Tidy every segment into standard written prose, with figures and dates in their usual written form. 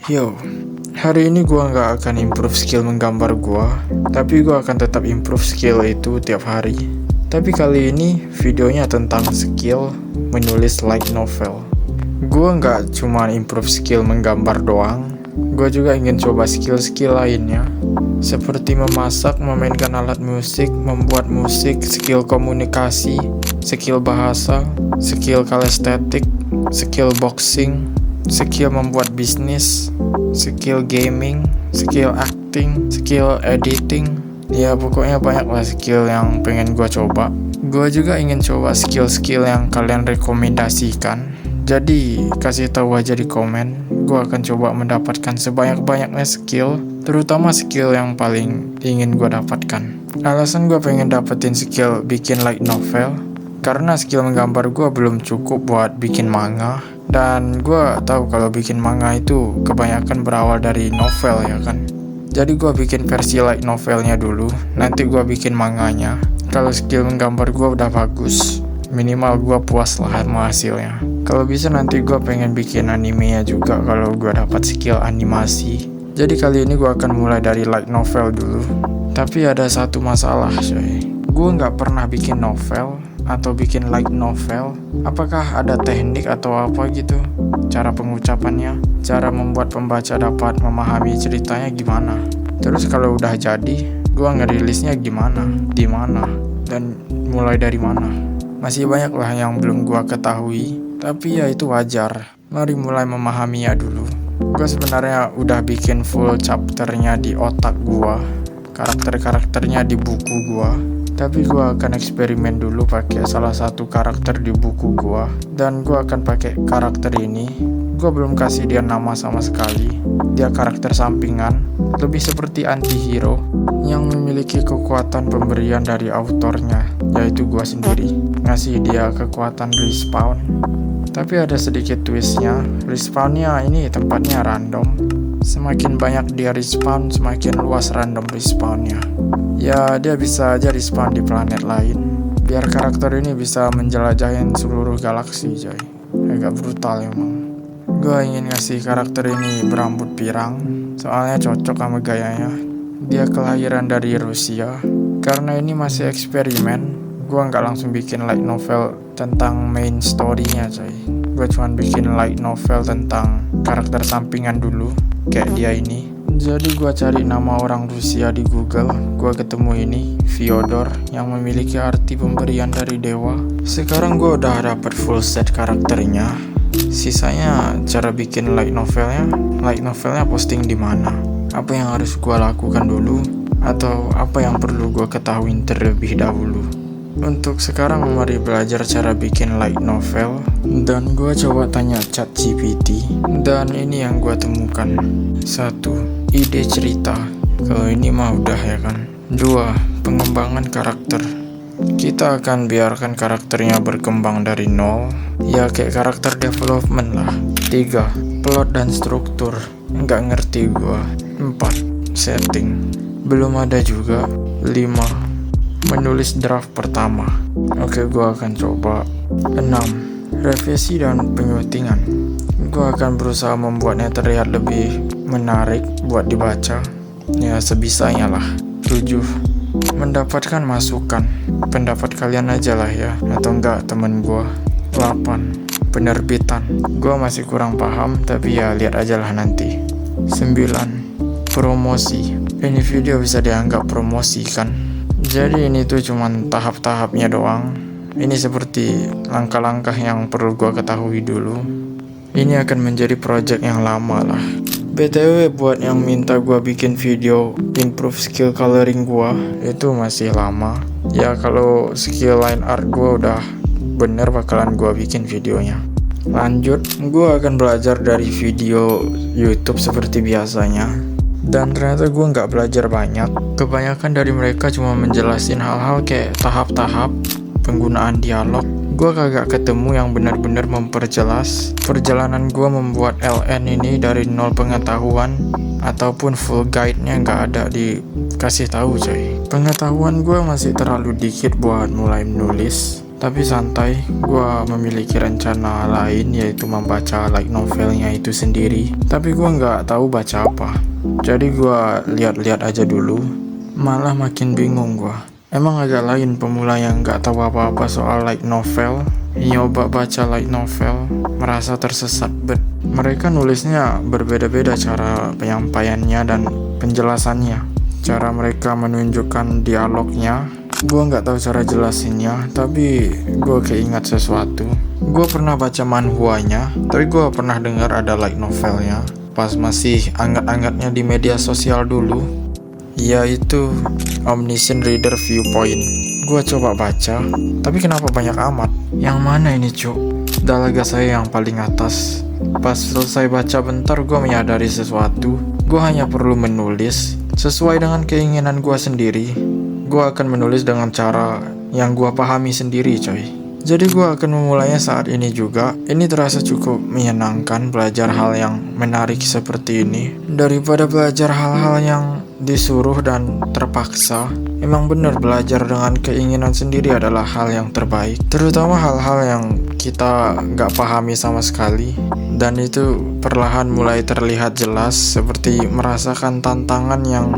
Yo, hari ini gua nggak akan improve skill menggambar gua, tapi gua akan tetap improve skill itu tiap hari. Tapi kali ini videonya tentang skill menulis light novel. Gua nggak cuma improve skill menggambar doang, gua juga ingin coba skill-skill lainnya, seperti memasak, memainkan alat musik, membuat musik, skill komunikasi, skill bahasa, skill kalestetik, skill boxing, skill membuat bisnis, skill gaming, skill acting, skill editing. Ya pokoknya banyak lah skill yang pengen gua coba. Gua juga ingin coba skill-skill yang kalian rekomendasikan. Jadi kasih tahu aja di komen. Gua akan coba mendapatkan sebanyak-banyaknya skill, terutama skill yang paling ingin gua dapatkan. Alasan gua pengen dapetin skill bikin light novel karena skill menggambar gua belum cukup buat bikin manga. Dan gue tahu kalau bikin manga itu kebanyakan berawal dari novel ya kan. Jadi gue bikin versi light novelnya dulu, nanti gue bikin manganya. Kalau skill menggambar gue udah bagus, minimal gue puas lah sama hasilnya. Kalau bisa nanti gue pengen bikin animenya juga kalau gue dapat skill animasi. Jadi kali ini gue akan mulai dari light novel dulu. Tapi ada satu masalah coy, gue nggak pernah bikin novel atau bikin light novel. Apakah ada teknik atau apa gitu, cara pengucapannya, cara membuat pembaca dapat memahami ceritanya gimana. Terus kalau udah jadi, gua ngerilisnya gimana, di mana, dan mulai dari mana. Masih banyak lah yang belum gua ketahui, tapi ya itu wajar. Mari mulai memahaminya dulu. Gua sebenarnya udah bikin full chapternya di otak gua, karakter-karakternya di buku gua. Tapi gue akan eksperimen dulu pakai salah satu karakter di buku gue. Dan gue akan pakai karakter ini. Gue belum kasih dia nama sama sekali. Dia karakter sampingan, lebih seperti anti-hero yang memiliki kekuatan pemberian dari autornya, yaitu gue sendiri. Ngasih dia kekuatan respawn. Tapi ada sedikit twistnya. Respawnnya ini tempatnya random. Semakin banyak dia respawn, semakin luas random respawnnya. Ya dia bisa aja respawn di planet lain. Biar karakter ini bisa menjelajahin seluruh galaksi coy. Agak brutal emang. Gue ingin ngasih karakter ini berambut pirang, soalnya cocok sama gayanya. Dia kelahiran dari Rusia. Karena ini masih eksperimen, gue gak langsung bikin light novel tentang main story-nya coy. Gue cuma bikin light novel tentang karakter sampingan dulu, kayak dia ini. Jadi gue cari nama orang Rusia di Google, gue ketemu ini, Fyodor, yang memiliki arti pemberian dari dewa. Sekarang gue udah dapet full set karakternya. Sisanya cara bikin light novelnya. Light novelnya posting di mana? Apa yang harus gue lakukan dulu? Atau apa yang perlu gue ketahui terlebih dahulu? Untuk sekarang mari belajar cara bikin light novel. Dan gue coba tanya ChatGPT. Dan ini yang gue temukan. 1. Ide cerita. Kalau ini mah udah ya kan. 2. Pengembangan karakter. Kita akan biarkan karakternya berkembang dari nol. Ya kayak karakter development lah. 3. Plot dan struktur. Nggak ngerti gue. 4. Setting. Belum ada juga. 5. Menulis draft pertama. Oke, gue akan coba. 6. Revisi dan penyutingan. Gue akan berusaha membuatnya terlihat lebih menarik buat dibaca. Ya sebisanya lah. 7. Mendapatkan masukan. Pendapat kalian aja lah ya, atau enggak temen gue. 8. Penerbitan. Gue masih kurang paham, tapi ya lihat aja lah nanti. 9. Promosi. Ini video bisa dianggap promosi kan. Jadi ini tuh cuman tahap-tahapnya doang. Ini seperti langkah-langkah yang perlu gua ketahui dulu. Ini akan menjadi project yang lama lah. BTW buat yang minta gua bikin video improve skill coloring gua, itu masih lama. Ya kalau skill line art gua udah bener bakalan gua bikin videonya. Lanjut, gua akan belajar dari video YouTube seperti biasanya. Dan ternyata gue nggak belajar banyak. Kebanyakan dari mereka cuma menjelasin hal-hal kayak tahap-tahap penggunaan dialog. Gue kagak ketemu yang benar-benar memperjelas perjalanan gue membuat LN ini dari nol pengetahuan, ataupun full guide-nya nggak ada dikasih tahu coy. Pengetahuan gue masih terlalu dikit buat mulai menulis. Tapi santai, gue memiliki rencana lain yaitu membaca light novelnya itu sendiri. Tapi gue nggak tahu baca apa. Jadi gue lihat-lihat aja dulu. Malah makin bingung gue. Emang agak lain pemula yang nggak tahu apa-apa soal light novel. Nyoba baca light novel, merasa tersesat mereka nulisnya berbeda-beda cara penyampaiannya dan penjelasannya. Cara mereka menunjukkan dialognya, gue nggak tahu cara jelasinnya, tapi gue keingat sesuatu. Gue pernah baca manhwanya, tapi gue pernah dengar ada light novelnya pas masih anget-angetnya di media sosial dulu, yaitu Omniscient Reader Viewpoint. Gue coba baca, tapi kenapa banyak amat? Yang mana ini cuk? Dalaga saya yang paling atas. Pas selesai baca bentar, gue menyadari sesuatu. Gue hanya perlu menulis sesuai dengan keinginan gue sendiri. Gue akan menulis dengan cara yang gue pahami sendiri coy. Jadi gue akan memulainya saat ini juga. Ini terasa cukup menyenangkan belajar hal yang menarik seperti ini daripada belajar hal-hal yang disuruh dan terpaksa. Emang bener belajar dengan keinginan sendiri adalah hal yang terbaik, terutama hal-hal yang kita nggak pahami sama sekali, dan itu perlahan mulai terlihat jelas seperti merasakan tantangan yang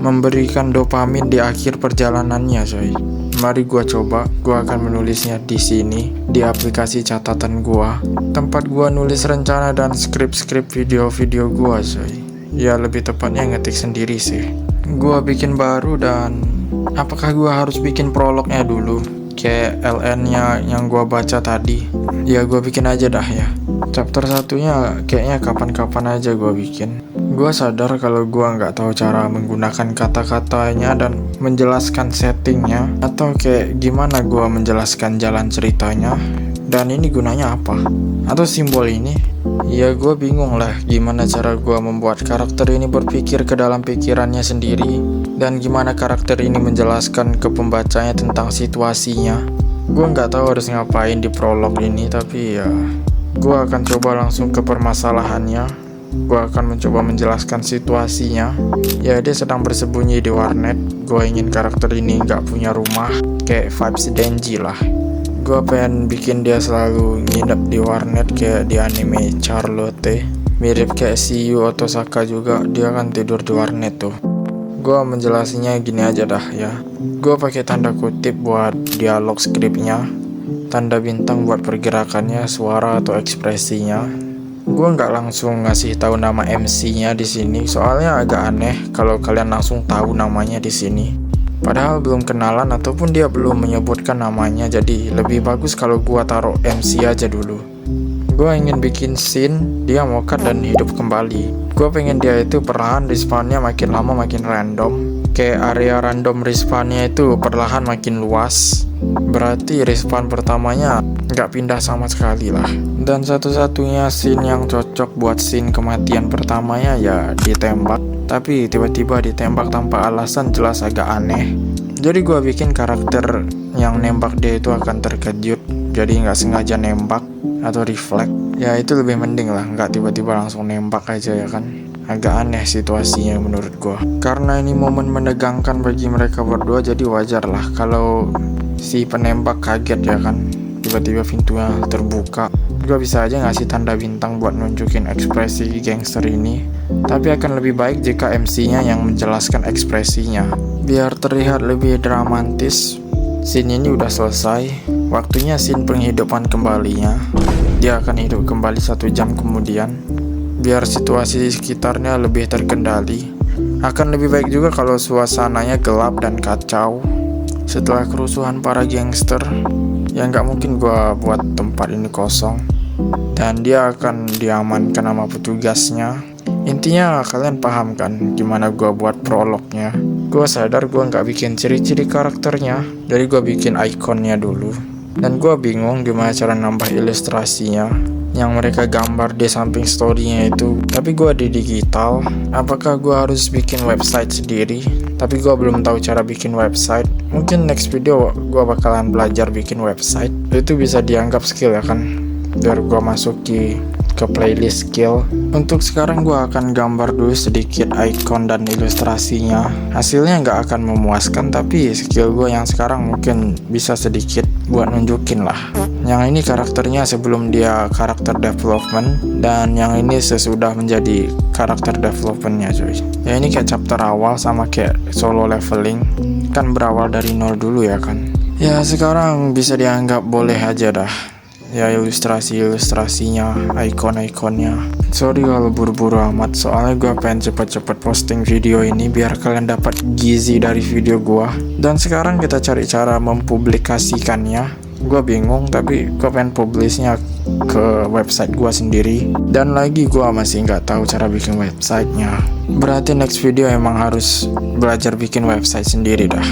memberikan dopamin di akhir perjalanannya coy. Mari gua coba. Gua akan menulisnya di sini, di aplikasi catatan gua, tempat gua nulis rencana dan skrip-skrip video-video gua coy. Ya lebih tepatnya ngetik sendiri sih. Gua bikin baru, dan apakah gua harus bikin prolognya dulu kayak LN-nya yang gua baca tadi? Ya gua bikin aja dah ya. Chapter satunya kayaknya kapan-kapan aja gua bikin. Gua sadar kalau gua nggak tahu cara menggunakan kata-katanya dan menjelaskan settingnya, atau kayak gimana gua menjelaskan jalan ceritanya, dan ini gunanya apa? Atau simbol ini? Ya gue bingung lah gimana cara gue membuat karakter ini berpikir ke dalam pikirannya sendiri, dan gimana karakter ini menjelaskan ke pembacanya tentang situasinya. Gue nggak tahu harus ngapain di prolog ini, tapi ya gue akan coba langsung ke permasalahannya. Gue akan mencoba menjelaskan situasinya. Ya dia sedang bersembunyi di warnet. Gue ingin karakter ini nggak punya rumah, kayak vibes Denji lah. Gue pengen bikin dia selalu nginep di warnet kayak di anime Charlotte. Mirip kayak Shiyu Otosaka juga, dia kan tidur di warnet tuh. Gue menjelasinya gini aja dah ya. Gue pakai tanda kutip buat dialog skripnya, tanda bintang buat pergerakannya, suara atau ekspresinya. Gue nggak langsung ngasih tahu nama MC-nya di sini, soalnya agak aneh kalau kalian langsung tahu namanya di sini. Padahal belum kenalan ataupun dia belum menyebutkan namanya, jadi lebih bagus kalau gua taruh MC aja dulu. Gua ingin bikin scene dia mokat dan hidup kembali. Gua pengen dia itu perlahan respawnnya makin lama makin random. Kayak area random respawnnya itu perlahan makin luas. Berarti respawn pertamanya nggak pindah sama sekali lah. Dan satu-satunya scene yang cocok buat scene kematian pertamanya ya ditembak. Tapi tiba-tiba ditembak tanpa alasan, jelas agak aneh. Jadi gue bikin karakter yang nembak dia itu akan terkejut, jadi nggak sengaja nembak atau refleks. Ya itu lebih mending lah, nggak tiba-tiba langsung nembak aja ya kan. Agak aneh situasinya menurut gue. Karena ini momen menegangkan bagi mereka berdua, jadi wajar lah kalau si penembak kaget ya kan. Tiba-tiba pintunya terbuka. Gue bisa aja ngasih tanda bintang buat nunjukin ekspresi gangster ini, tapi akan lebih baik jika MC-nya yang menjelaskan ekspresinya, biar terlihat lebih dramatis. Scene ini udah selesai, waktunya scene penghidupan kembalinya. Dia akan hidup kembali 1 jam kemudian, biar situasi di sekitarnya lebih terkendali. Akan lebih baik juga kalau suasananya gelap dan kacau. Setelah kerusuhan para gangster, ya nggak mungkin gua buat tempat ini kosong, dan dia akan diamankan sama petugasnya. Intinya kalian paham kan gimana gua buat prolognya. Gua sadar gua nggak bikin ciri-ciri karakternya, jadi gua bikin ikonnya dulu. Dan gua bingung gimana cara nambah ilustrasinya yang mereka gambar di samping storynya itu. Tapi gua di digital. Apakah gua harus bikin website sendiri? Tapi gua belum tahu cara bikin website. Mungkin next video gua bakalan belajar bikin website. Itu bisa dianggap skill ya kan, biar gua masuki ke playlist skill. Untuk sekarang gue akan gambar dulu sedikit icon dan ilustrasinya. Hasilnya nggak akan memuaskan, tapi skill gue yang sekarang mungkin bisa sedikit buat nunjukin lah. Yang ini karakternya sebelum dia karakter development, dan yang ini sesudah menjadi karakter developmentnya cuy. Ya ini kayak chapter awal sama kayak solo leveling, kan berawal dari nol dulu ya kan. Ya sekarang bisa dianggap boleh aja dah. Ya ilustrasinya, icon-iconnya. Sorry kalau buru-buru amat, soalnya gue pengen cepet-cepet posting video ini biar kalian dapat gizi dari video gue. Dan sekarang kita cari cara mempublikasikannya. Gue bingung, tapi gue pengen publishnya ke website gue sendiri. Dan lagi gue masih nggak tahu cara bikin websitenya. Berarti next video emang harus belajar bikin website sendiri dah.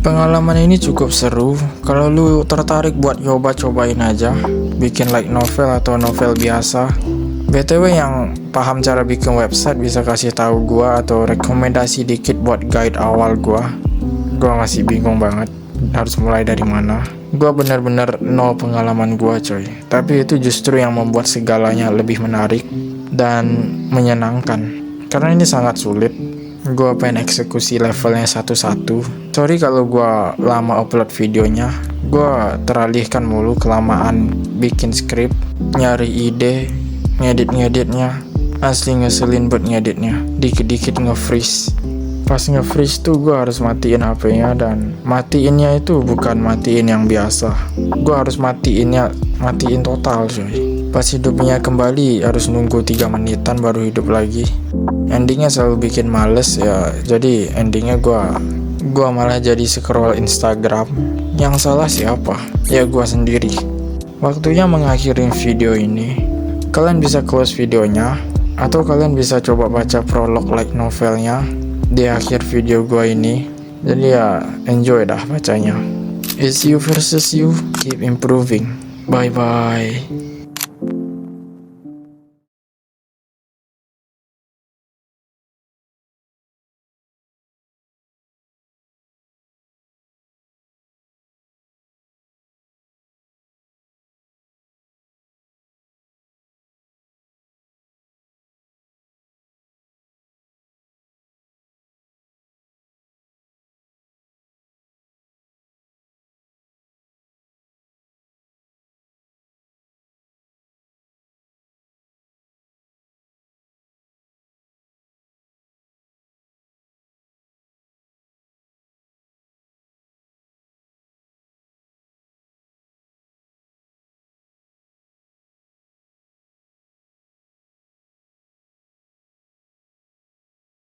Pengalaman ini cukup seru. Kalau lu tertarik buat cobain aja, bikin like novel atau novel biasa. BTW yang paham cara bikin website bisa kasih tahu gua atau rekomendasi dikit buat guide awal gua. Gua masih bingung banget harus mulai dari mana. Gua bener-bener nol pengalaman gua coy. Tapi itu justru yang membuat segalanya lebih menarik dan menyenangkan. Karena ini sangat sulit. Gue pengen eksekusi levelnya satu-satu. Sorry kalau gue lama upload videonya. Gue teralihkan mulu kelamaan bikin skrip, nyari ide, ngeditnya. Asli ngeselin buat ngeditnya. Dikit-dikit nge-freeze. Pas nge-freeze tuh gue harus matiin HP-nya, dan matiinnya itu bukan matiin yang biasa. Gue harus matiin total coy. Pas hidupnya kembali harus nunggu 3 menitan baru hidup lagi. Endingnya selalu bikin males ya. Jadi endingnya gua malah jadi scroll Instagram. Yang salah siapa? Ya gua sendiri. Waktunya mengakhiri video ini. Kalian bisa close videonya, atau kalian bisa coba baca prolog light novelnya di akhir video gua ini. Jadi ya enjoy dah bacanya. It's you versus you. Keep improving. Bye bye.